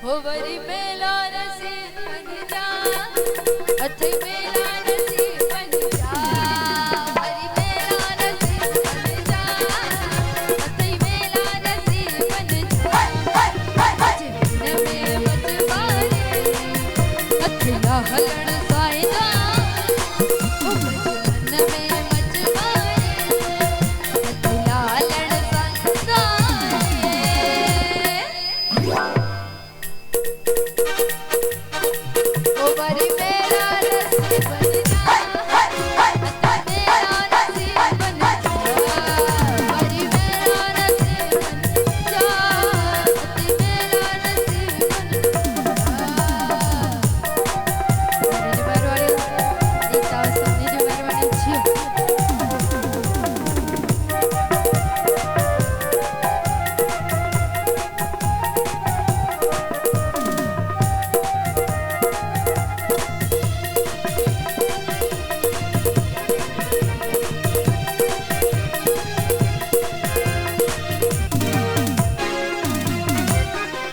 हो वरी मेला रसी बन जा अथे मेला रसी बन जा वरी मेला रसी बन जा अथे मेला रसी बन जा जीवन में मजबारे अथला हलण साइदा ओ जीवन में मजबारे अथला हलण साइदा ओ वरी मेरा रसी बन जा अते मेरा रसी बन जा वरी मेरा रसी बन जा अते मेरा रसी बन जा निज बारवाड़ी नीता सब निज बारवाड़ी छियो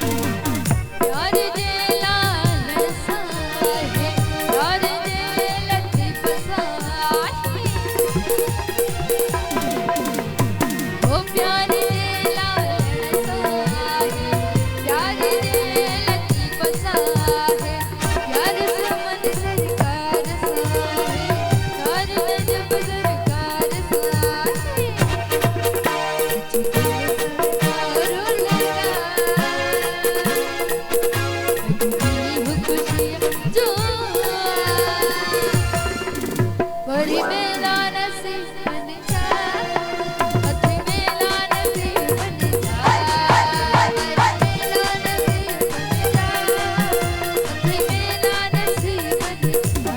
यार जे लाल साहे यार जे लतीफ साहे ओ प्यार जे लाल साहे प्यार जे लतीफ साहे प्यार समन सरकार साहे प्यार जब सरकार साहे करो लगा जो वरी मेला नसीब बन जा अथे मेला नसीब बन जा वरी मेला नसीब बन जा अथे मेला नसीब बन जा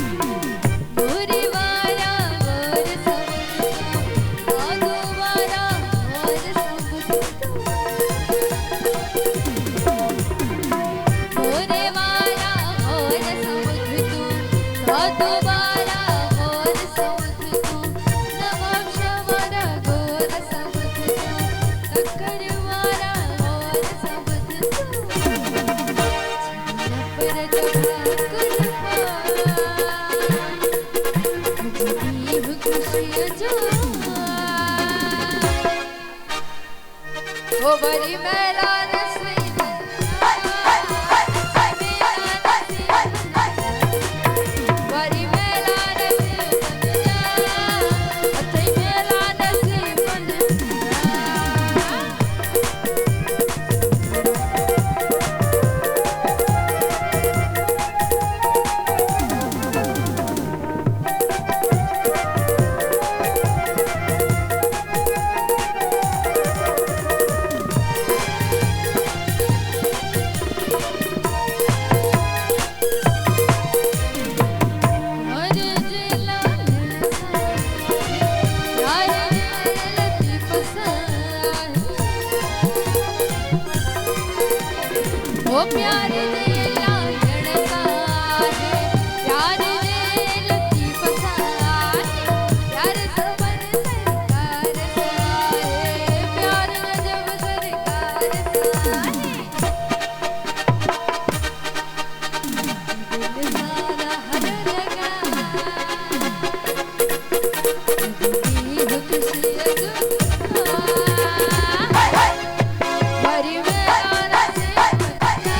गोरी वाला गोर सब आगो वाला गोर सब गोरे वाला गोर सब तू साधु वाला गोर सब तू नवाब वाला गोर सब तू टक्कर वाला गोर सब तू पर जगह कुर्बा ओ बड़ी मेला रसी बन जा मेला रसी बन जा बड़ी मेला रसी बन जा अथे मेला रसी बन जा यार जे लाल साहे यार जे लतीफ साहे ओ प्यार जे लाल साहे प्यार जे लतीफ साहे प्यार समन सरकार साहे प्यार जब सरकार साहे दिल सारा हर लगा खुशी वरी मेरा रसी बन जा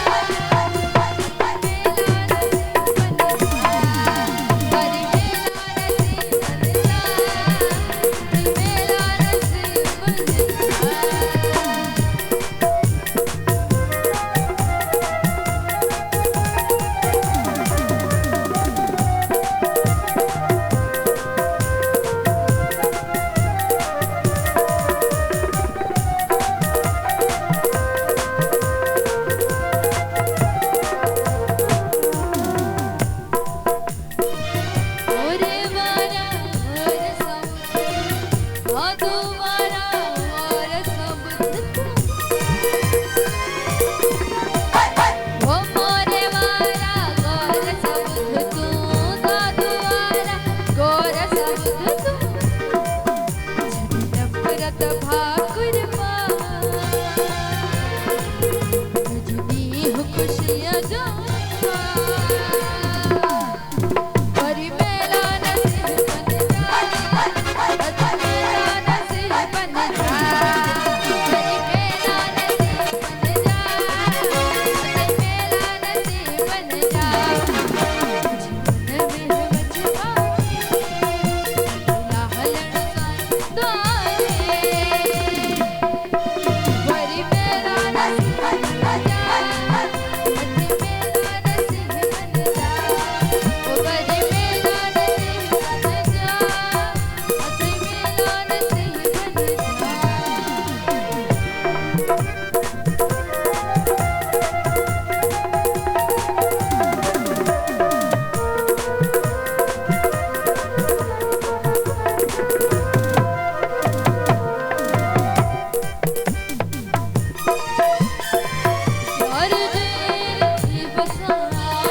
जा